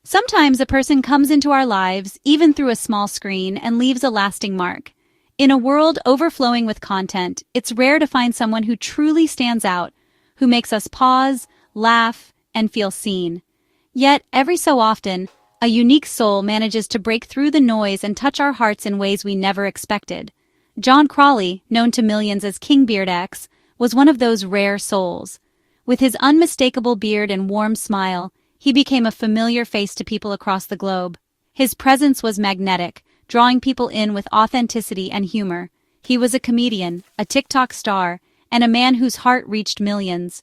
Sometimes a person comes into our lives, even through a small screen, and leaves a lasting mark. In a world overflowing with content, it's rare to find someone who truly stands out, who makes us pause, laugh, and feel seen. Yet, every so often, a unique soul manages to break through the noise and touch our hearts in ways we never expected. John Crawley, known to millions as KingBeardX, was one of those rare souls. With his unmistakable beard and warm smile, he became a familiar face to people across the globe. His presence was magnetic, drawing people in with authenticity and humor. He was a comedian, a TikTok star, and a man whose heart reached millions.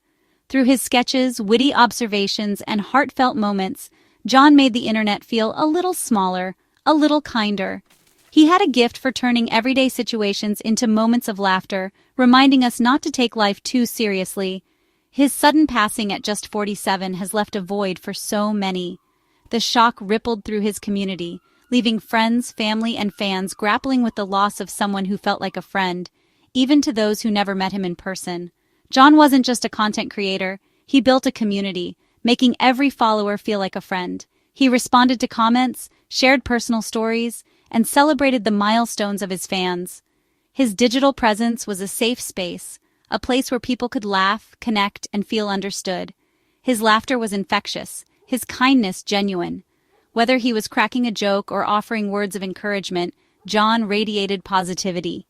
Through his sketches, witty observations, and heartfelt moments, John made the internet feel a little smaller, a little kinder. He had a gift for turning everyday situations into moments of laughter, reminding us not to take life too seriously. His sudden passing at just 47 has left a void for so many. The shock rippled through his community, leaving friends, family, and fans grappling with the loss of someone who felt like a friend, even to those who never met him in person. John wasn't just a content creator, he built a community, making every follower feel like a friend. He responded to comments, shared personal stories, and celebrated the milestones of his fans. His digital presence was a safe space, a place where people could laugh, connect, and feel understood. His laughter was infectious, his kindness genuine. Whether he was cracking a joke or offering words of encouragement, John radiated positivity.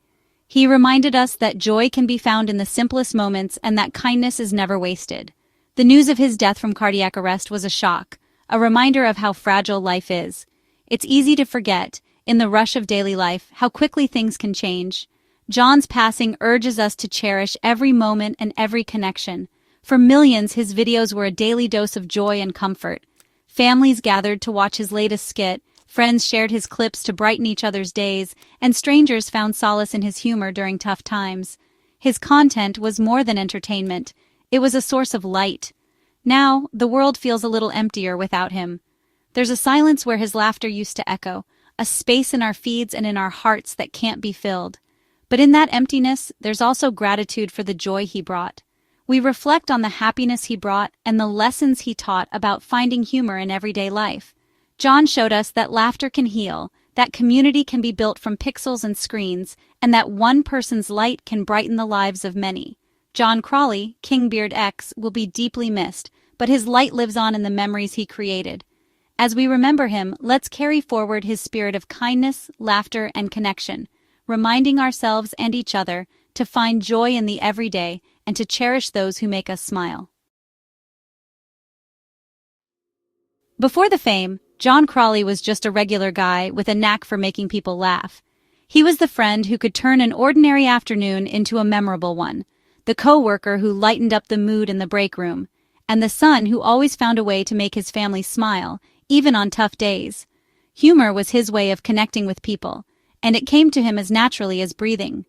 He reminded us that joy can be found in the simplest moments and that kindness is never wasted. The news of his death from cardiac arrest was a shock, a reminder of how fragile life is. It's easy to forget, in the rush of daily life, how quickly things can change. John's passing urges us to cherish every moment and every connection. For millions, his videos were a daily dose of joy and comfort. Families gathered to watch his latest skit, friends shared his clips to brighten each other's days, and strangers found solace in his humor during tough times. His content was more than entertainment. It was a source of light. Now, the world feels a little emptier without him. There's a silence where his laughter used to echo, a space in our feeds and in our hearts that can't be filled. But in that emptiness, there's also gratitude for the joy he brought. We reflect on the happiness he brought and the lessons he taught about finding humor in everyday life. John showed us that laughter can heal, that community can be built from pixels and screens, and that one person's light can brighten the lives of many. John Crawley, KingBeardX, will be deeply missed, but his light lives on in the memories he created. As we remember him, let's carry forward his spirit of kindness, laughter, and connection, reminding ourselves and each other to find joy in the everyday and to cherish those who make us smile. Before the fame, John Crawley was just a regular guy with a knack for making people laugh. He was the friend who could turn an ordinary afternoon into a memorable one, the coworker who lightened up the mood in the break room, and the son who always found a way to make his family smile, even on tough days. Humor was his way of connecting with people, and it came to him as naturally as breathing.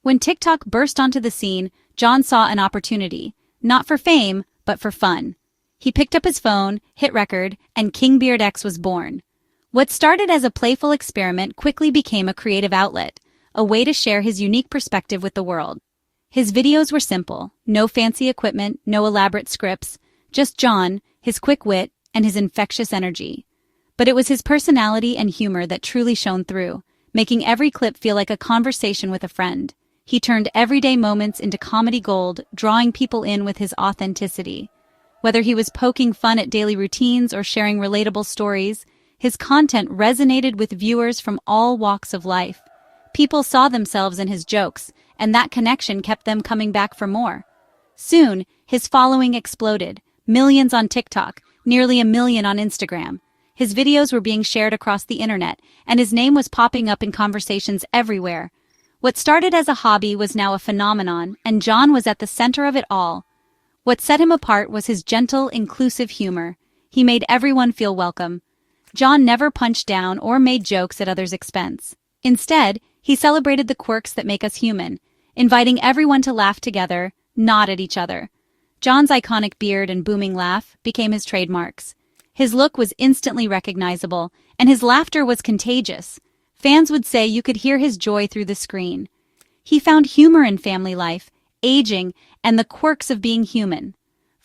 When TikTok burst onto the scene, John saw an opportunity, not for fame, but for fun. He picked up his phone, hit record, and KingBeardX was born. What started as a playful experiment quickly became a creative outlet, a way to share his unique perspective with the world. His videos were simple, no fancy equipment, no elaborate scripts, just John, his quick wit, and his infectious energy. But it was his personality and humor that truly shone through, making every clip feel like a conversation with a friend. He turned everyday moments into comedy gold, drawing people in with his authenticity. Whether he was poking fun at daily routines or sharing relatable stories, his content resonated with viewers from all walks of life. People saw themselves in his jokes, and that connection kept them coming back for more. Soon, his following exploded. Millions on TikTok, nearly 1 million on Instagram. His videos were being shared across the internet, and his name was popping up in conversations everywhere. What started as a hobby was now a phenomenon, and John was at the center of it all. What set him apart was his gentle, inclusive humor. He made everyone feel welcome. John never punched down or made jokes at others' expense. Instead, he celebrated the quirks that make us human, inviting everyone to laugh together, not at each other. John's iconic beard and booming laugh became his trademarks. His look was instantly recognizable, and his laughter was contagious. Fans would say you could hear his joy through the screen. He found humor in family life, aging, and the quirks of being human.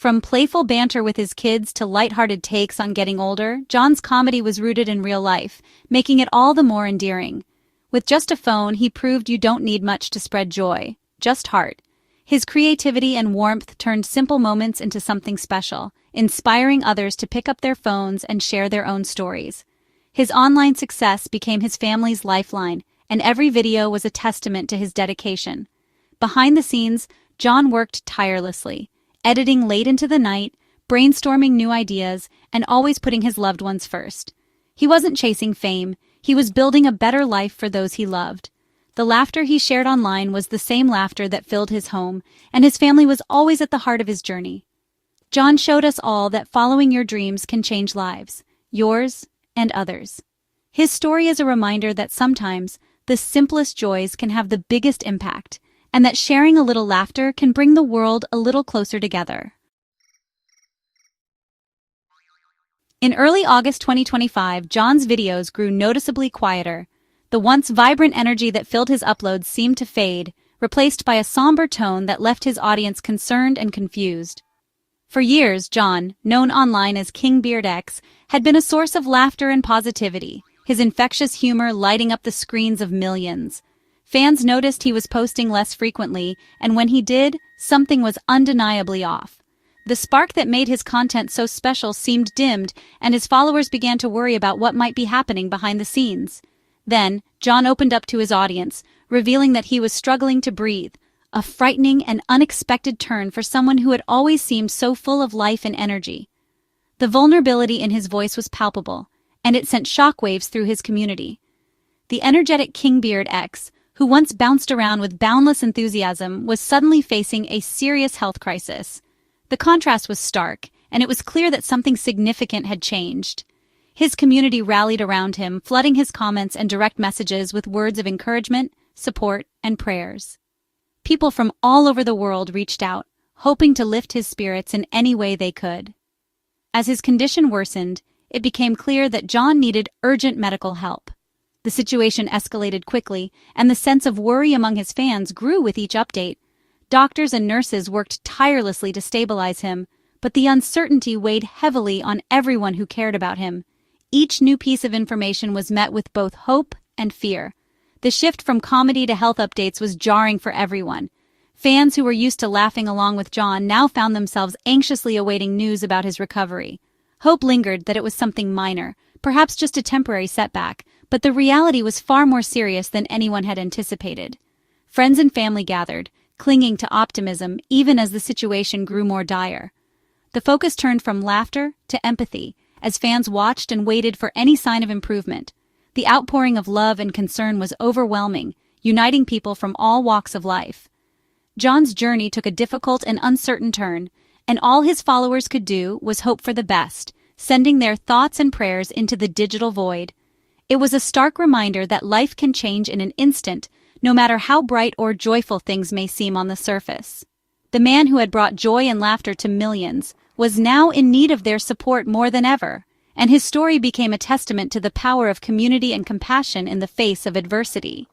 From playful banter with his kids to lighthearted takes on getting older, John's comedy was rooted in real life, making it all the more endearing. With just a phone, he proved you don't need much to spread joy, just heart. His creativity and warmth turned simple moments into something special, inspiring others to pick up their phones and share their own stories. His online success became his family's lifeline, and every video was a testament to his dedication. Behind the scenes, John worked tirelessly, editing late into the night, brainstorming new ideas, and always putting his loved ones first. He wasn't chasing fame, he was building a better life for those he loved. The laughter he shared online was the same laughter that filled his home, and his family was always at the heart of his journey. John showed us all that following your dreams can change lives, yours and others. His story is a reminder that sometimes the simplest joys can have the biggest impact, and that sharing a little laughter can bring the world a little closer together. In early August 2025, John's videos grew noticeably quieter. The once vibrant energy that filled his uploads seemed to fade, replaced by a somber tone that left his audience concerned and confused. For years, John, known online as KingBeardX, had been a source of laughter and positivity, his infectious humor lighting up the screens of millions. Fans noticed he was posting less frequently, and when he did, something was undeniably off. The spark that made his content so special seemed dimmed, and his followers began to worry about what might be happening behind the scenes. Then, John opened up to his audience, revealing that he was struggling to breathe, a frightening and unexpected turn for someone who had always seemed so full of life and energy. The vulnerability in his voice was palpable, and it sent shockwaves through his community. The energetic KingBeardX, who once bounced around with boundless enthusiasm, was suddenly facing a serious health crisis. The contrast was stark, and it was clear that something significant had changed. His community rallied around him, flooding his comments and direct messages with words of encouragement, support, and prayers. People from all over the world reached out, hoping to lift his spirits in any way they could. As his condition worsened, it became clear that John needed urgent medical help. The situation escalated quickly, and the sense of worry among his fans grew with each update. Doctors and nurses worked tirelessly to stabilize him, but the uncertainty weighed heavily on everyone who cared about him. Each new piece of information was met with both hope and fear. The shift from comedy to health updates was jarring for everyone. Fans who were used to laughing along with John now found themselves anxiously awaiting news about his recovery. Hope lingered that it was something minor, perhaps just a temporary setback, but the reality was far more serious than anyone had anticipated. Friends and family gathered, clinging to optimism even as the situation grew more dire. The focus turned from laughter to empathy, as fans watched and waited for any sign of improvement. The outpouring of love and concern was overwhelming, uniting people from all walks of life. John's journey took a difficult and uncertain turn, and all his followers could do was hope for the best, sending their thoughts and prayers into the digital void. It was a stark reminder that life can change in an instant, no matter how bright or joyful things may seem on the surface. The man who had brought joy and laughter to millions was now in need of their support more than ever, and his story became a testament to the power of community and compassion in the face of adversity.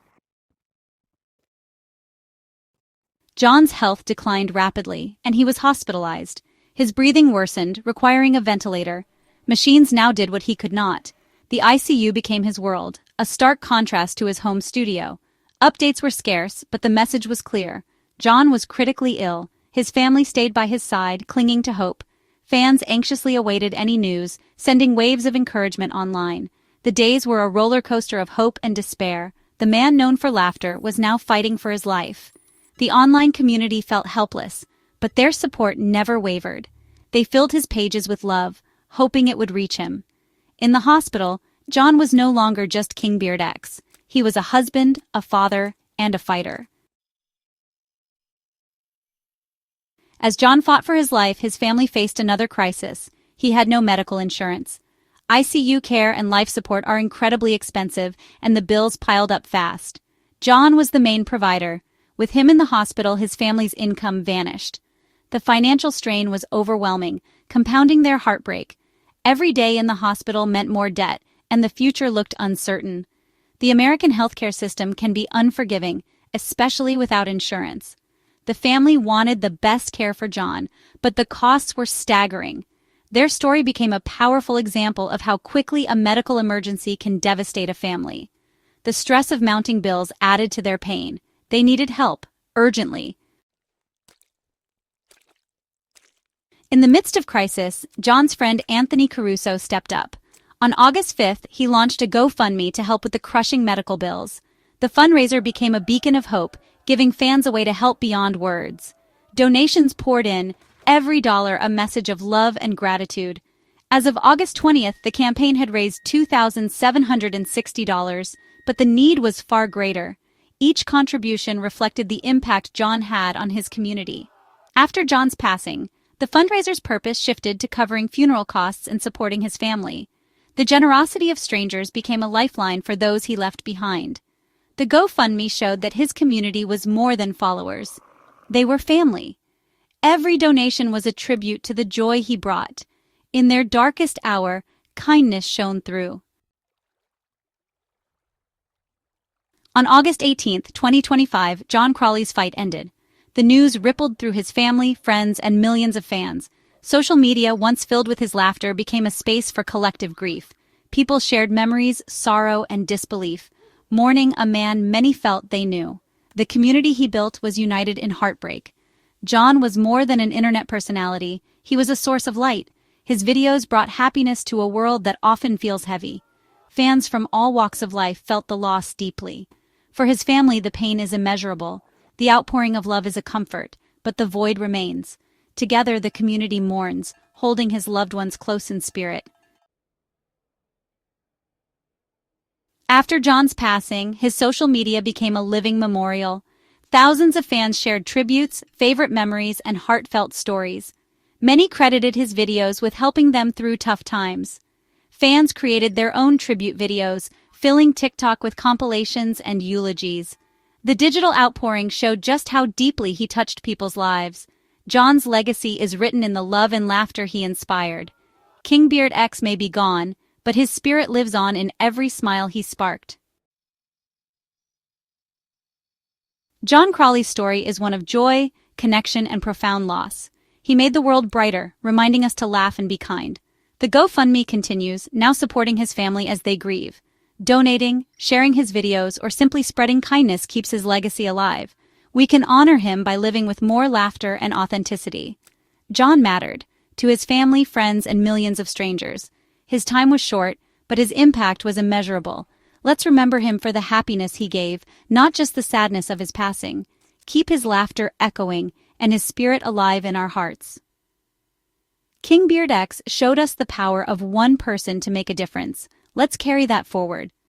John's health declined rapidly, and he was hospitalized. His breathing worsened, requiring a ventilator. Machines now did what he could not. The ICU became his world, a stark contrast to his home studio. Updates were scarce, but the message was clear. John was critically ill. His family stayed by his side, clinging to hope. Fans anxiously awaited any news, sending waves of encouragement online. The days were a roller coaster of hope and despair. The man known for laughter was now fighting for his life. The online community felt helpless, but their support never wavered. They filled his pages with love, hoping it would reach him. In the hospital, John was no longer just KingBeardX. He was a husband, a father, and a fighter. As John fought for his life, his family faced another crisis. He had no medical insurance. ICU care and life support are incredibly expensive, and the bills piled up fast. John was the main provider. With him in the hospital, his family's income vanished. The financial strain was overwhelming, compounding their heartbreak. Every day in the hospital meant more debt, and the future looked uncertain. The American healthcare system can be unforgiving, especially without insurance. The family wanted the best care for John, but the costs were staggering. Their story became a powerful example of how quickly a medical emergency can devastate a family. The stress of mounting bills added to their pain. They needed help, urgently. In the midst of crisis, John's friend Anthony Caruso stepped up. On August 5th, he launched a GoFundMe to help with the crushing medical bills. The fundraiser became a beacon of hope, giving fans a way to help beyond words. Donations poured in, every dollar a message of love and gratitude. As of August 20th, the campaign had raised $2,760, but the need was far greater. Each contribution reflected the impact John had on his community. After John's passing, the fundraiser's purpose shifted to covering funeral costs and supporting his family. The generosity of strangers became a lifeline for those he left behind. The GoFundMe showed that his community was more than followers. They were family. Every donation was a tribute to the joy he brought. In their darkest hour, kindness shone through. On August 18, 2025, John Crawley's fight ended. The news rippled through his family, friends, and millions of fans. Social media, once filled with his laughter, became a space for collective grief. People shared memories, sorrow, and disbelief, mourning a man many felt they knew. The community he built was united in heartbreak. John was more than an internet personality. He was a source of light. His videos brought happiness to a world that often feels heavy. Fans from all walks of life felt the loss deeply. For his family, the pain is immeasurable. The outpouring of love is a comfort, but the void remains. Together, the community mourns, holding his loved ones close in spirit. After John's passing, his social media became a living memorial. Thousands of fans shared tributes, favorite memories, and heartfelt stories. Many credited his videos with helping them through tough times. Fans created their own tribute videos, filling TikTok with compilations and eulogies. The digital outpouring showed just how deeply he touched people's lives. John's legacy is written in the love and laughter he inspired. KingBeardX may be gone, but his spirit lives on in every smile he sparked. John Crawley's story is one of joy, connection, and profound loss. He made the world brighter, reminding us to laugh and be kind. The GoFundMe continues, now supporting his family as they grieve. Donating, sharing his videos, or simply spreading kindness keeps his legacy alive. We can honor him by living with more laughter and authenticity. John mattered, to his family, friends, and millions of strangers. His time was short, but his impact was immeasurable. Let's remember him for the happiness he gave, not just the sadness of his passing. Keep his laughter echoing and his spirit alive in our hearts. KingBeardX showed us the power of one person to make a difference. Let's carry that forward.